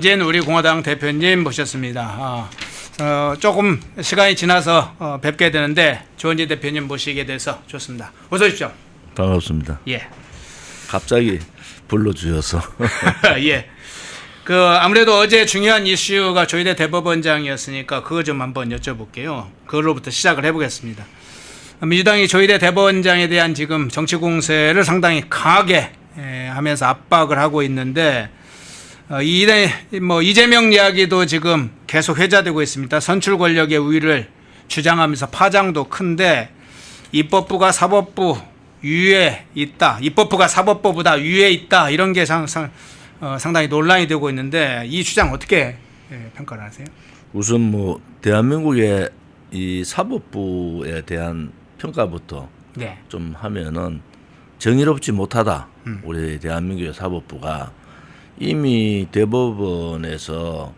이제는 우리 공화당 대표님 모셨습니다. 조금 시간이 지나서 뵙게 되는데 조은진 대표님 모시게 돼서 좋습니다. 어서 오십시오. 반갑습니다. 예. 갑자기 불러주셔서. 예. 아무래도 어제 중요한 이슈가 조희대 대법원장이었으니까 그거 좀 한번 여쭤볼게요. 그걸로부터 시작을 해보겠습니다. 민주당이 조희대 대법원장에 대한 지금 정치 공세를 상당히 강하게 하면서 압박을 하고 있는데 이재명 이야기도 지금 계속 회자되고 있습니다. 선출 권력의 우위를 주장하면서 파장도 큰데 입법부가 사법부 위에 있다. 입법부가 사법부보다 위에 있다. 이런 게 상당히 논란이 되고 있는데 이 주장 어떻게 평가를 하세요? 우선 대한민국의 이 사법부에 대한 평가부터 좀 하면은 정의롭지 못하다. 우리 대한민국의 사법부가 이미 대법원에서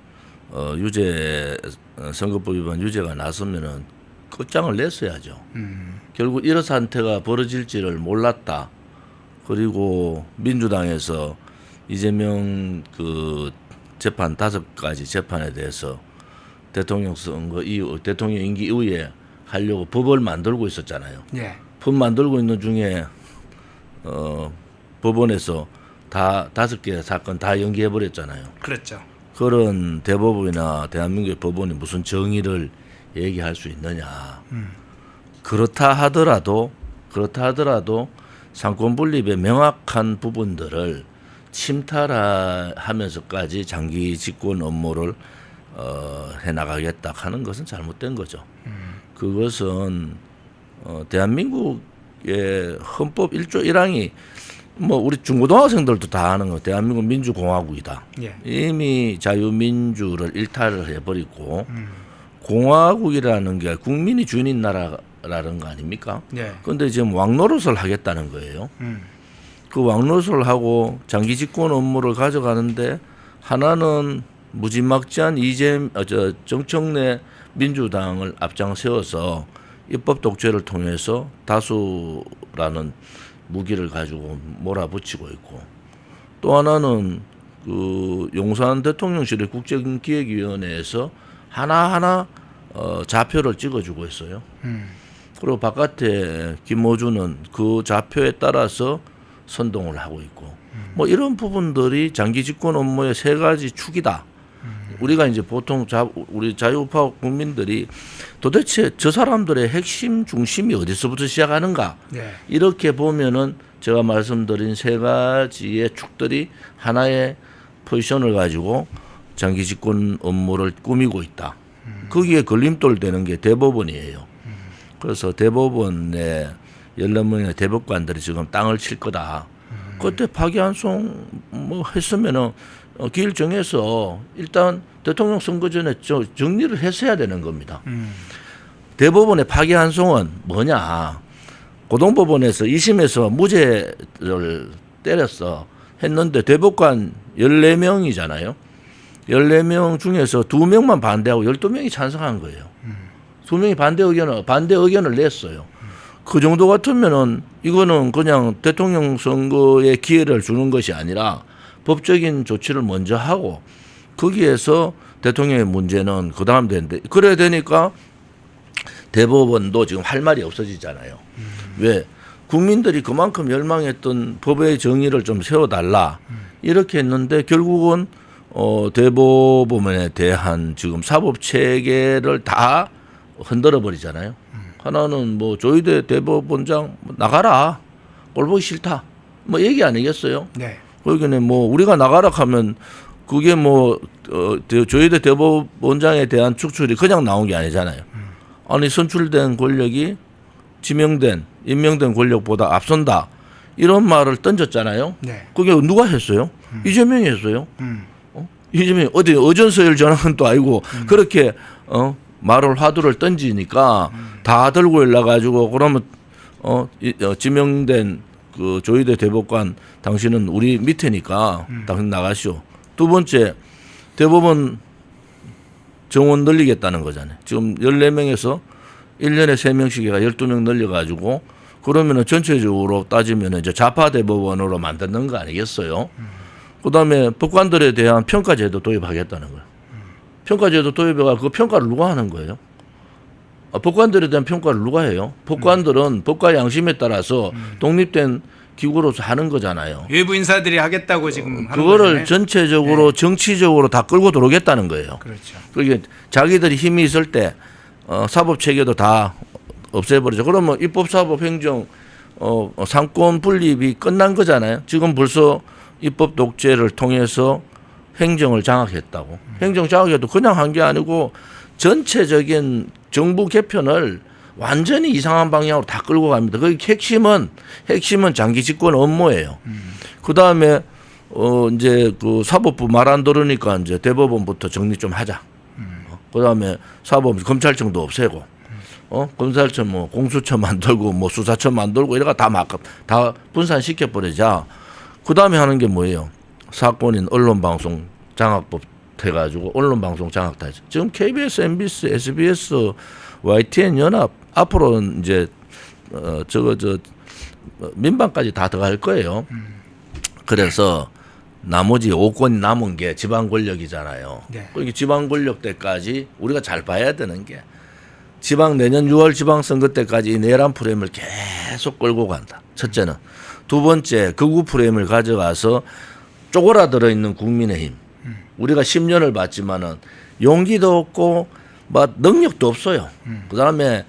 선거법 위반 유죄가 났으면은 끝장을 냈어야죠. 결국 이런 사태가 벌어질지를 몰랐다. 그리고 민주당에서 이재명 재판 5가지 재판에 대해서 대통령 선거 이후 대통령 임기 이후에 하려고 법을 만들고 있었잖아요. 예. 법 만들고 있는 중에 법원에서 다 5개 사건 다 연기해 버렸잖아요. 그렇죠. 그런 대법원이나 대한민국의 법원이 무슨 정의를 얘기할 수 있느냐. 그렇다 하더라도 상권 분립의 명확한 부분들을 침탈하면서까지 장기 집권 업무를 해나가겠다 하는 것은 잘못된 거죠. 그것은 대한민국의 헌법 1조 1항이 우리 중고등학생들도 다 아는 거 대한민국 민주공화국이다. 예. 이미 자유민주를 일탈을 해버리고 공화국이라는 게 국민이 주인인 나라라는 거 아닙니까? 예. 그런데 지금 왕노릇을 하겠다는 거예요. 그 왕노릇을 하고 장기 집권 업무를 가져가는데 하나는 무지막지한 정청래 민주당을 앞장 세워서 입법 독재를 통해서 다수라는 무기를 가지고 몰아붙이고 있고, 또 하나는 용산 대통령실의 국정기획위원회에서 하나하나 좌표를 찍어주고 있어요. 그리고 바깥에 김어준은 그 좌표에 따라서 선동을 하고 있고, 이런 부분들이 장기 집권 업무의 3가지 축이다. 우리가 이제 보통 우리 자유우파 국민들이 도대체 저 사람들의 핵심 중심이 어디서부터 시작하는가? 네. 이렇게 보면은 제가 말씀드린 3가지의 축들이 하나의 포지션을 가지고 장기 집권 업무를 꾸미고 있다. 거기에 걸림돌 되는 게 대법원이에요. 그래서 대법원에 14명의 대법관들이 지금 땅을 칠 거다. 그때 파기환송 했으면은 길 정해서 일단 대통령 선거 전에 정리를 했어야 되는 겁니다. 대법원의 파기환송은 뭐냐? 고등법원에서 2심에서 무죄를 때렸어. 했는데 대법관 14명이잖아요. 14명 중에서 2명만 반대하고 12명이 찬성한 거예요. 2명이 반대 의견을 냈어요. 그 정도 같으면은 이거는 그냥 대통령 선거에 기회를 주는 것이 아니라 법적인 조치를 먼저 하고 거기에서 대통령의 문제는 그 다음 되는데, 그래야 되니까 대법원도 지금 할 말이 없어지잖아요. 왜? 국민들이 그만큼 열망했던 법의 정의를 좀 세워달라 이렇게 했는데 결국은 대법원에 대한 지금 사법 체계를 다 흔들어 버리잖아요. 하나는 조희대 대법원장 나가라, 꼴 보기 싫다, 얘기 아니겠어요? 네. 거기는 우리가 나가라 하면 그게 조희대 대법원장에 대한 축출이 그냥 나온 게 아니잖아요. 아니 선출된 권력이 임명된 권력보다 앞선다 이런 말을 던졌잖아요. 네. 그게 누가 했어요? 이재명이 했어요. 이재명이 어디 어전서열 전환은 또 아니고 그렇게 말을 화두를 던지니까 다 들고 올라가지고 그러면 지명된 조희대 대법관 당신은 우리 밑에니까 당신 나가시오. 두 번째, 대법원 정원 늘리겠다는 거잖아요. 지금 14명에서 1년에 3명씩 해가 12명 늘려가지고 그러면은 전체적으로 따지면 이제 좌파 대법원으로 만드는 거 아니겠어요? 그다음에 법관들에 대한 평가제도 도입하겠다는 거예요. 평가제도 도입해가 그 평가를 누가 하는 거예요? 법관들에 대한 평가를 누가 해요? 법관들은 법과 양심에 따라서 독립된 기구로서 하는 거잖아요. 외부 인사들이 하겠다고 지금 하는 그거를 거잖아요. 전체적으로 정치적으로 다 끌고 들어오겠다는 거예요. 그렇죠. 그게 자기들이 힘이 있을 때 사법 체계도 다 없애버리죠. 그러면 입법, 사법, 행정, 상권 분립이 끝난 거잖아요. 지금 벌써 입법 독재를 통해서 행정을 장악했다고. 행정 장악해도 그냥 한 게 아니고 전체적인 정부 개편을 완전히 이상한 방향으로 다 끌고 갑니다. 그 핵심은 장기 집권 업무예요. 그 다음에 이제 그 사법부 말 안 들으니까 이제 대법원부터 정리 좀 하자. 그 다음에 사법 검찰청도 없애고, 검찰청 뭐 공수처 만들고 뭐 수사처 만들고 이래가 다 분산시켜 버리자. 그 다음에 하는 게 뭐예요? 사건인 언론방송 장악법 해가지고 언론방송 장악다죠. 지금 KBS, MBC, SBS, YTN 연합 앞으로는 이제 민방까지 다 들어갈 거예요. 그래서 나머지 5권이 남은 게 지방 권력이잖아요. 네. 그러니까 지방 권력 때까지 우리가 잘 봐야 되는 게 내년 6월 지방선거 때까지 이 내란 프레임을 계속 끌고 간다. 첫째는. 두 번째, 극우 프레임을 가져가서 쪼그라들어 있는 국민의힘. 우리가 10년을 봤지만은 용기도 없고 막 능력도 없어요. 그다음에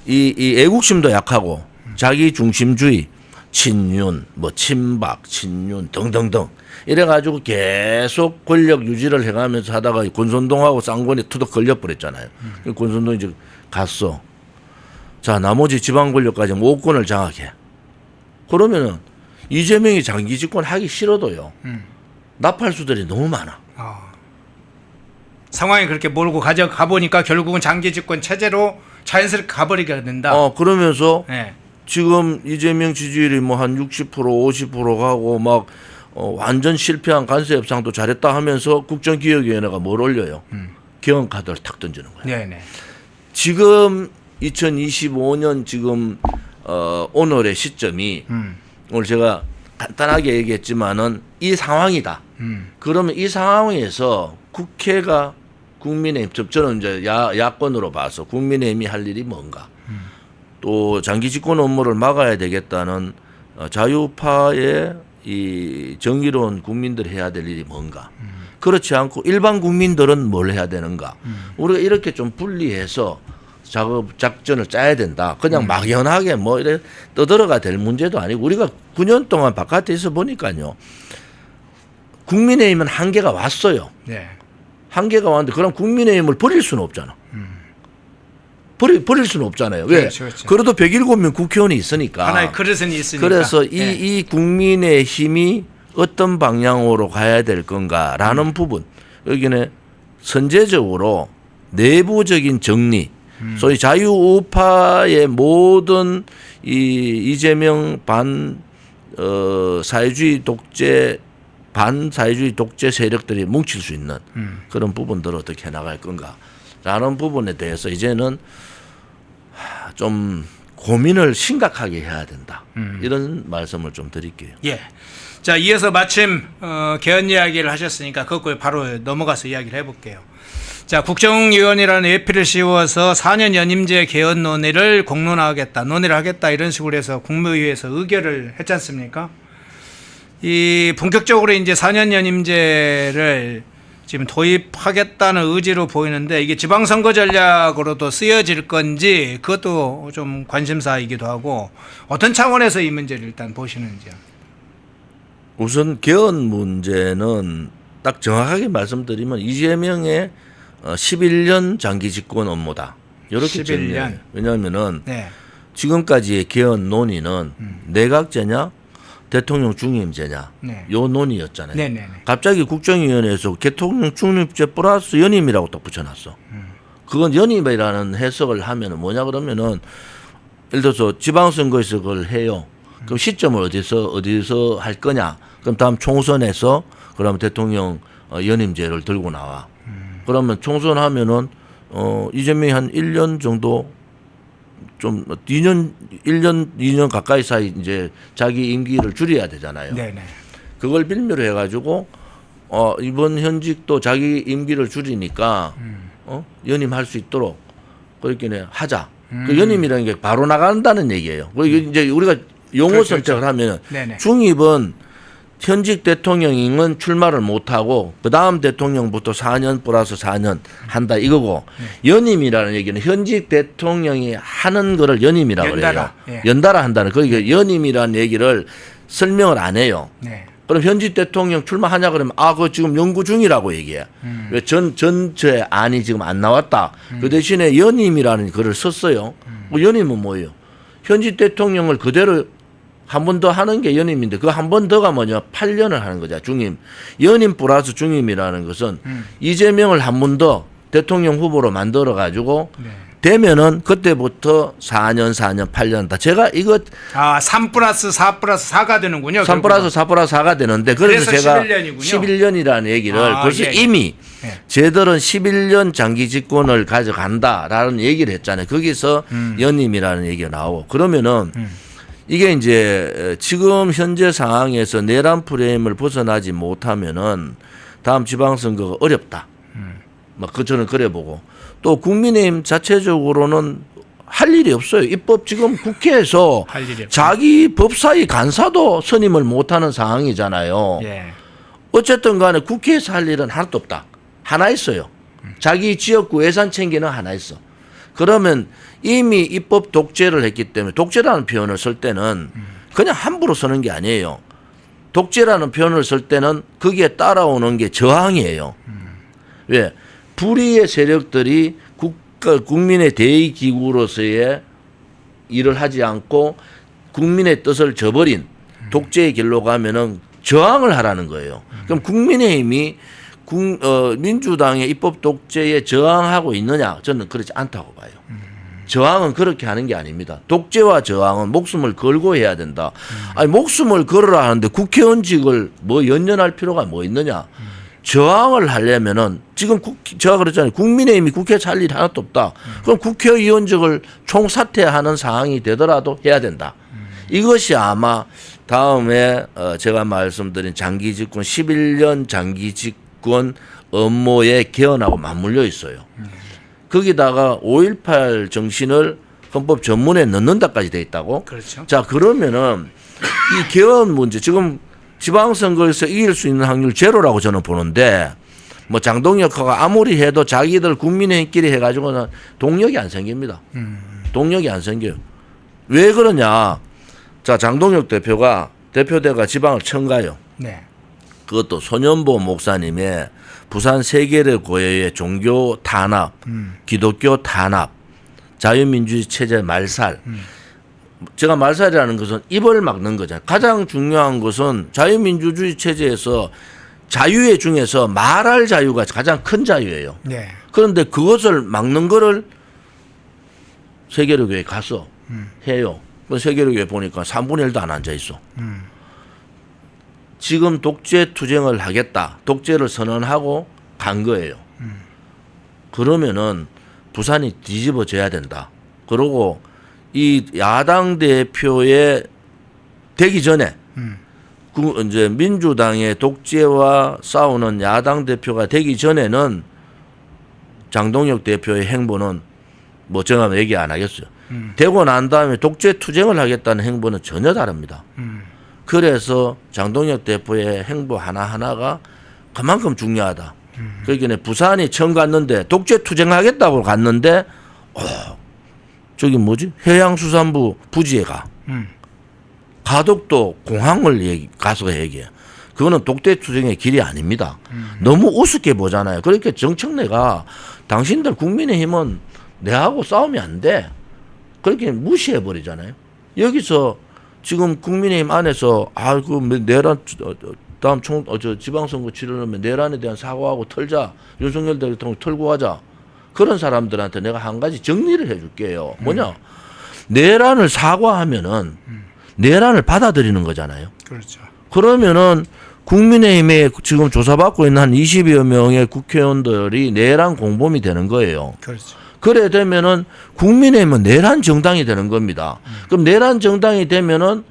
이 애국심도 약하고 자기 중심주의, 친윤, 뭐 친박, 친윤 등등등 이래가지고 계속 권력 유지를 해가면서 하다가 권선동하고 쌍권이 투덕 걸려버렸잖아요. 권선동이 이제 갔어. 자, 나머지 지방 권력까지 5권을 장악해. 그러면은 이재명이 장기 집권 하기 싫어도요. 나팔수들이 너무 많아. 상황이 그렇게 몰고 가져가 보니까 결국은 장기 집권 체제로 자연스럽게 가버리게 된다. 그러면서 네. 지금 이재명 지지율이 뭐 한 60% 50% 가고 막 완전 실패한 관세 협상도 잘했다 하면서 국정기획위원회가 뭘 올려요? 개헌 카드를 탁 던지는 거예요. 네네. 지금 2025년 지금 오늘의 시점이 오늘 제가 간단하게 얘기했지만은 이 상황이다. 그러면 이 상황에서 국회가 국민의힘, 저는 이제 야권으로 봐서 국민의힘이 할 일이 뭔가, 또 장기 집권 업무를 막아야 되겠다는 자유파의 이 정의로운 국민들이 해야 될 일이 뭔가, 그렇지 않고 일반 국민들은 뭘 해야 되는가, 우리가 이렇게 좀 분리해서 작전을 짜야 된다. 그냥 막연하게 뭐 이래 떠들어가 될 문제도 아니고, 우리가 9년 동안 바깥에 있어 보니까요, 국민의힘은 한계가 왔어요. 네. 한계가 왔는데 그럼 국민의힘을 버릴 수는 없잖아. 버릴 수는 없잖아요. 왜? 그렇죠, 그렇죠. 그래도 107명 국회의원이 있으니까. 하나의 그릇은 있으니까. 그래서 네. 이 국민의힘이 어떤 방향으로 가야 될 건가라는 부분, 여기는 선제적으로 내부적인 정리, 소위 자유우파의 모든 이재명 사회주의 독재 반사회주의 독재 세력들이 뭉칠 수 있는 그런 부분들을 어떻게 해나갈 건가라는 부분에 대해서 이제는 좀 고민을 심각하게 해야 된다. 이런 말씀을 좀 드릴게요. 예. 자, 이어서 마침 개헌 이야기를 하셨으니까 그거 바로 넘어가서 이야기를 해볼게요. 자, 국정위원회라는 예피를 씌워서 4년 연임제 개헌 논의를 공론화하겠다, 논의를 하겠다 이런 식으로 해서 국무회의에서 의결을 했지 않습니까? 이 본격적으로 이제 4년 연임제를 지금 도입하겠다는 의지로 보이는데, 이게 지방선거 전략으로도 쓰여질 건지 그것도 좀 관심사이기도 하고, 어떤 차원에서 이 문제를 일단 보시는지요? 우선 개헌 문제는 딱 정확하게 말씀드리면 이재명의 11년 장기 집권 업무다. 이렇게 11년. 왜냐하면은 네. 지금까지의 개헌 논의는 내각제냐 대통령 중임제냐, 네. 요 논의였잖아요. 네네네. 갑자기 국정위원회에서 대통령 중임제 플러스 연임이라고 딱 붙여놨어. 그건 연임이라는 해석을 하면은 뭐냐 그러면은, 예를 들어서 지방선거에서 그걸 해요. 그럼 시점을 어디서 할 거냐? 그럼 다음 총선에서 그러면 대통령 연임제를 들고 나와. 그러면 총선하면은 이재명이 한 1년 정도, 좀 1년 가까이 사이 이제 자기 임기를 줄여야 되잖아요. 네네. 그걸 빌미로 해가지고 이번 현직도 자기 임기를 줄이니까 연임할 수 있도록 그렇게 하자. 그 연임이라는 게 바로 나간다는 얘기예요. 그리고 이제 우리가 용어 그렇죠, 선택을 그렇죠. 하면 네네. 중입은 현직 대통령은 출마를 못하고 그 다음 대통령부터 4년 플러스 4년 한다 이거고 연임이라는 얘기는 현직 대통령이 하는 거를 연임이라고 연달아, 그래요. 예. 연달아 한다는 그러니까 연임이라는 얘기를 설명을 안 해요. 네. 그럼 현직 대통령 출마하냐 그러면 그거 지금 연구 중이라고 얘기해. 왜 전체 안이 지금 안 나왔다. 그 대신에 연임이라는 글을 썼어요. 뭐 연임은 뭐예요? 현직 대통령을 그대로 한 번 더 하는 게 연임인데 그 한 번 더가 뭐냐 8년을 하는 거죠. 중임. 연임 플러스 중임이라는 것은 이재명을 한 번 더 대통령 후보로 만들어 가지고 네. 되면은 그때부터 4년 8년 다 제가 이거 3 플러스 4 플러스 4가 되는군요. 3 플러스 4 플러스 4가 되는데 그래서 제가 11년이군요. 11년이라는 얘기를 벌써 예, 예. 이미 예. 쟤들은 11년 장기 집권을 가져간다라는 얘기를 했잖아요. 거기서 연임이라는 얘기가 나오고 그러면은 이게 이제 지금 현재 상황에서 내란 프레임을 벗어나지 못하면은 다음 지방선거가 어렵다. 막 저는 그래 보고 또 국민의힘 자체적으로는 할 일이 없어요. 입법 지금 국회에서 할 일이 없어요. 자기 법사위 간사도 선임을 못하는 상황이잖아요. 예. 어쨌든 간에 국회에서 할 일은 하나도 없다. 하나 있어요. 자기 지역구 예산 챙기는 하나 있어. 그러면 이미 입법 독재를 했기 때문에 독재라는 표현을 쓸 때는 그냥 함부로 쓰는 게 아니에요. 독재라는 표현을 쓸 때는 거기에 따라오는 게 저항이에요. 왜? 불의의 세력들이 국민의 대의기구로서의 일을 하지 않고 국민의 뜻을 저버린 독재의 길로 가면은 저항을 하라는 거예요. 그럼 국민의힘이 민주당의 입법 독재에 저항하고 있느냐? 저는 그렇지 않다고 봐요. 저항은 그렇게 하는 게 아닙니다. 독재와 저항은 목숨을 걸고 해야 된다. 아니 목숨을 걸으라 하는데 국회의원직을 뭐 연연할 필요가 뭐 있느냐? 저항을 하려면은 지금 제가 그랬잖아요. 국민의힘이 국회에서 할 일이 하나도 없다. 그럼 국회의원직을 총사퇴하는 상황이 되더라도 해야 된다. 이것이 아마 다음에 제가 말씀드린 장기 집권 11년 장기 집권 업무의 개헌하고 맞물려 있어요. 거기다가 5.18 정신을 헌법 전문에 넣는다까지 돼 있다고. 그렇죠. 자 그러면은 이 개헌 문제 지금 지방선거에서 이길 수 있는 확률 제로라고 저는 보는데 뭐 장동혁하고 아무리 해도 자기들 국민의힘끼리 해가지고는 동력이 안 생깁니다. 동력이 안 생겨요. 왜 그러냐? 자 장동혁 대표대가 지방을 처음 가요. 네. 그것도 손연보 목사님의 부산 세계의 고해의 종교 탄압, 기독교 탄압, 자유민주주의 체제 말살. 제가 말살이라는 것은 입을 막는 거잖아요. 가장 중요한 것은 자유민주주의 체제에서 자유의 중에서 말할 자유가 가장 큰 자유예요. 네. 그런데 그것을 막는 거를 세계로교에 가서 해요. 그 세계로교에 보니까 3분의 1도 안 앉아 있어. 지금 독재 투쟁을 하겠다. 독재를 선언하고 간 거예요. 그러면은 부산이 뒤집어져야 된다. 그러고 이 야당 대표에 되기 전에 이제 민주당의 독재와 싸우는 야당 대표가 되기 전에는 장동혁 대표의 행보는 뭐 제가 얘기 안 하겠어요. 되고 난 다음에 독재 투쟁을 하겠다는 행보는 전혀 다릅니다. 그래서 장동혁 대표의 행보 하나하나가 그만큼 중요하다. 그러니까 부산이 처음 갔는데 독재 투쟁하겠다고 갔는데 저기 뭐지? 해양수산부 부지에 가. 가덕도 공항을 가서 얘기해. 그거는 독재 투쟁의 길이 아닙니다. 너무 우습게 보잖아요. 그렇게 정청래가 당신들 국민의힘은 내하고 싸우면 안 돼. 그렇게 무시해버리잖아요. 여기서 지금 국민의힘 안에서 내란 다음 지방선거 치르려면 내란에 대한 사과하고 털자. 윤석열 대통령 털고 가자. 그런 사람들한테 내가 한 가지 정리를 해줄게요. 뭐냐? 내란을 사과하면은 내란을 받아들이는 거잖아요. 그렇죠. 그러면은 국민의힘에 지금 조사받고 있는 한 20여 명의 국회의원들이 내란 공범이 되는 거예요. 그렇죠. 그래 되면은 국민의힘은 내란 정당이 되는 겁니다. 그럼 내란 정당이 되면은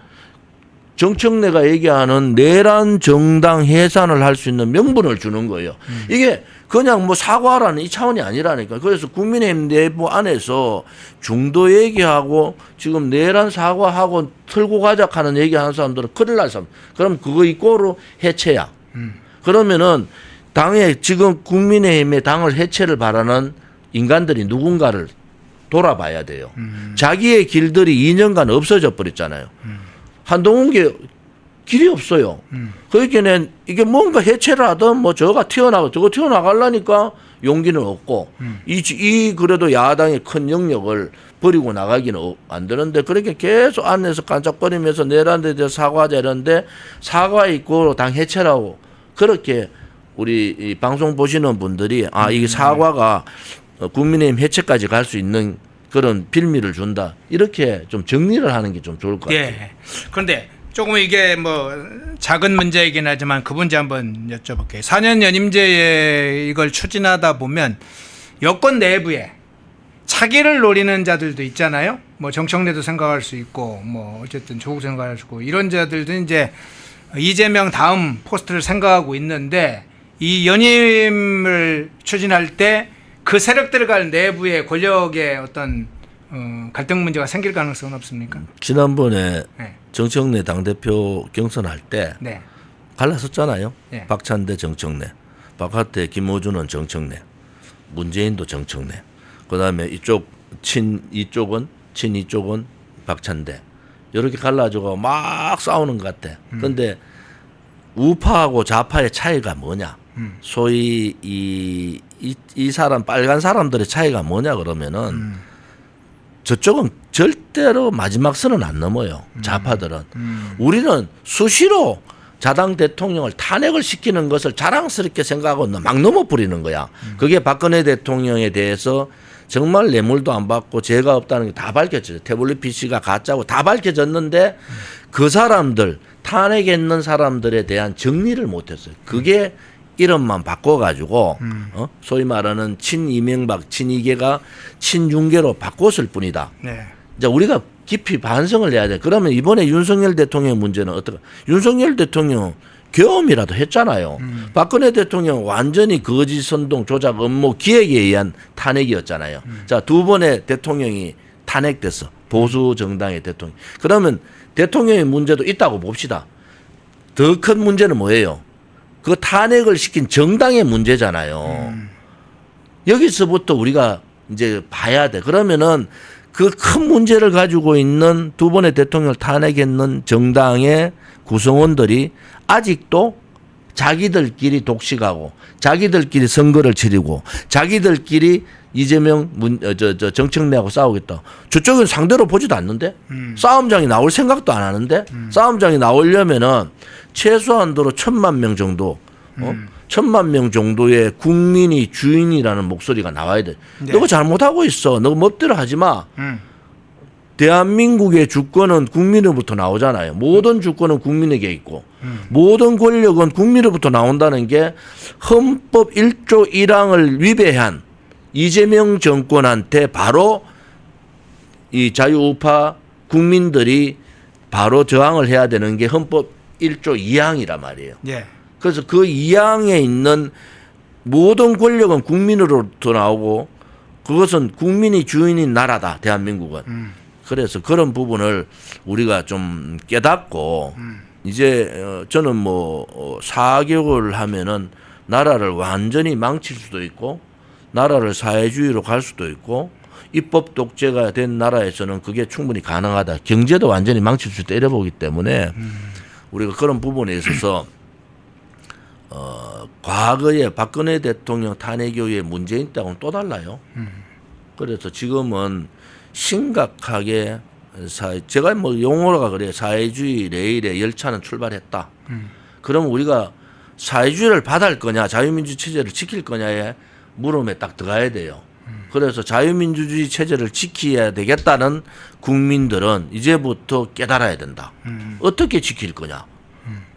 정청래가 얘기하는 내란 정당 해산을 할 수 있는 명분을 주는 거예요. 이게 그냥 뭐 사과라는 이 차원이 아니라니까. 그래서 국민의힘 내부 안에서 중도 얘기하고 지금 내란 사과하고 틀고 가자 하는 얘기하는 사람들은 큰일 날 사람. 그럼 그거 이꼬로 해체야. 그러면은 당에 지금 국민의힘의 당을 해체를 바라는 인간들이 누군가를 돌아봐야 돼요. 자기의 길들이 2년간 없어져 버렸잖아요. 한동훈께 길이 없어요. 그러니까 이게 뭔가 해체를 하든 뭐 저거 튀어나가려니까 용기는 없고 이 그래도 야당의 큰 영역을 버리고 나가기는 안 되는데 그렇게 계속 안에서 깐짝거리면서 내란에 대해서 사과하자 이러는데 사과 있고 당 해체라고 그렇게 우리 이 방송 보시는 분들이 이게 사과가 국민의힘 해체까지 갈 수 있는 그런 빌미를 준다. 이렇게 좀 정리를 하는 게 좀 좋을 것 같아요. 예. 그런데 조금 이게 뭐 작은 문제이긴 하지만 그 문제 한번 여쭤볼게요. 4년 연임제 이걸 추진하다 보면 여권 내부에 차기를 노리는 자들도 있잖아요. 뭐 정청래도 생각할 수 있고 뭐 어쨌든 조국 생각할 수 있고 이런 자들도 이제 이재명 다음 포스트를 생각하고 있는데 이 연임을 추진할 때 그 세력들 간 내부의 권력의 어떤 갈등 문제가 생길 가능성은 없습니까? 지난번에 네. 정청래 당대표 경선할 때 네. 갈랐었잖아요. 네. 박찬대 정청래, 바깥에 김어준은 정청래, 문재인도 정청래. 그다음에 이쪽은 박찬대. 이렇게 갈라지고 막 싸우는 것 같아. 그런데 우파하고 좌파의 차이가 뭐냐? 소위 이 사람 빨간 사람들의 차이가 뭐냐 그러면은 저쪽은 절대로 마지막 선은 안 넘어요. 좌파들은. 우리는 수시로 자당 대통령을 탄핵을 시키는 것을 자랑스럽게 생각하고 막 넘어버리는 거야. 그게 박근혜 대통령에 대해서 정말 뇌물도 안 받고 죄가 없다는 게 다 밝혀졌어요. 태블릿 PC가 가짜고 다 밝혀졌는데 그 사람들 탄핵했는 사람들에 대한 정리를 못했어요. 그게 이름만 바꿔가지고 소위 말하는 친이명박, 친이계가 친윤계로 바꿨을 뿐이다. 네. 이제 우리가 깊이 반성을 해야 돼. 그러면 이번에 윤석열 대통령의 문제는 어떨까? 윤석열 대통령 계엄이라도 했잖아요. 박근혜 대통령 완전히 거짓 선동 조작 업무 기획에 의한 탄핵이었잖아요. 자, 두 번의 대통령이 탄핵됐어. 보수 정당의 대통령. 그러면 대통령의 문제도 있다고 봅시다. 더 큰 문제는 뭐예요? 그 탄핵을 시킨 정당의 문제잖아요. 여기서부터 우리가 이제 봐야 돼. 그러면은 그 큰 문제를 가지고 있는 두 번의 대통령을 탄핵했는 정당의 구성원들이 아직도 자기들끼리 독식하고 자기들끼리 선거를 치르고 자기들끼리 이재명 정청래하고 싸우겠다. 저쪽은 상대로 보지도 않는데 싸움장이 나올 생각도 안 하는데 싸움장이 나오려면은 최소한도로 1,000만 명 정도 1,000만 명 정도의 국민이 주인이라는 목소리가 나와야 돼. 네. 너가 잘못하고 있어. 너 멋대로 하지 마. 대한민국의 주권은 국민으로부터 나오잖아요. 모든 주권은 국민에게 있고 모든 권력은 국민으로부터 나온다는 게 헌법 1조 1항을 위배한 이재명 정권한테 바로 이 자유우파 국민들이 바로 저항을 해야 되는 게 헌법 1조 2항이란 말이에요. 예. 그래서 그 2항에 있는 모든 권력은 국민으로부터 나오고 그것은 국민이 주인인 나라다. 대한민국은. 그래서 그런 부분을 우리가 좀 깨닫고 이제 저는 뭐 4개월 하면은 나라를 완전히 망칠 수도 있고 나라를 사회주의로 갈 수도 있고 입법 독재가 된 나라에서는 그게 충분히 가능하다. 경제도 완전히 망칠 수 때려보기 때문에 우리가 그런 부분에 있어서 과거에 박근혜 대통령 탄핵 이후에 문재인 때하고는 또 달라요. 그래서 지금은 심각하게 제가 뭐 용어가 그래요. 사회주의 레일에 열차는 출발했다. 그럼 우리가 사회주의를 받을 거냐 자유민주 체제를 지킬 거냐에 물음에 딱 들어가야 돼요. 그래서 자유민주주의 체제를 지켜야 되겠다는 국민들은 이제부터 깨달아야 된다. 어떻게 지킬 거냐.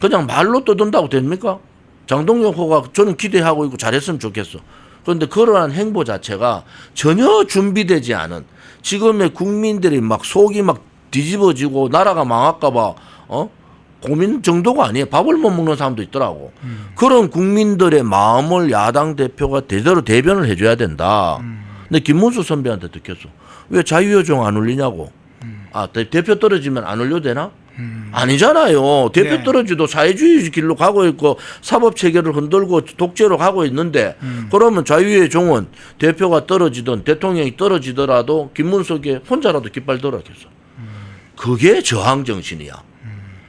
그냥 말로 떠든다고 됩니까? 장동영 후보가 저는 기대하고 있고 잘했으면 좋겠어. 그런데 그러한 행보 자체가 전혀 준비되지 않은 지금의 국민들이 막 속이 막 뒤집어지고 나라가 망할까 봐 고민 정도가 아니에요. 밥을 못 먹는 사람도 있더라고. 그런 국민들의 마음을 야당 대표가 제대로 대변을 해줘야 된다. 근데 김문수 선배한테 듣겠어. 왜 자유여정 안 올리냐고. 아, 대표 떨어지면 안 올려도 되나? 아니잖아요. 대표 네. 떨어지도 사회주의 길로 가고 있고 사법 체계를 흔들고 독재로 가고 있는데 그러면 자유의 종은 대표가 떨어지든 대통령이 떨어지더라도 김문석이 혼자라도 깃발 들었겠어. 그게 저항 정신이야.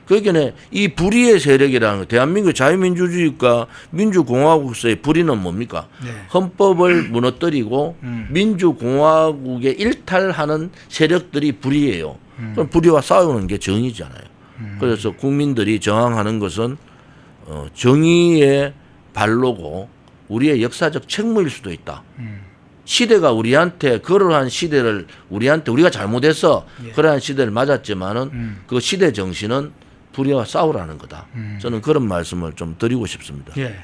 그러니까 이 불의의 세력이라는 거, 대한민국 자유민주주의과 민주공화국에서의 불의는 뭡니까? 네. 헌법을 무너뜨리고 민주공화국에 일탈하는 세력들이 불의예요. 그럼 불의와 싸우는 게 정의잖아요. 그래서 국민들이 저항하는 것은 정의의 발로고 우리의 역사적 책무일 수도 있다. 시대가 우리한테 그러한 시대를 우리가 잘못해서 예. 그러한 시대를 맞았지만은 그 시대 정신은 불의와 싸우라는 거다. 저는 그런 말씀을 좀 드리고 싶습니다. 예.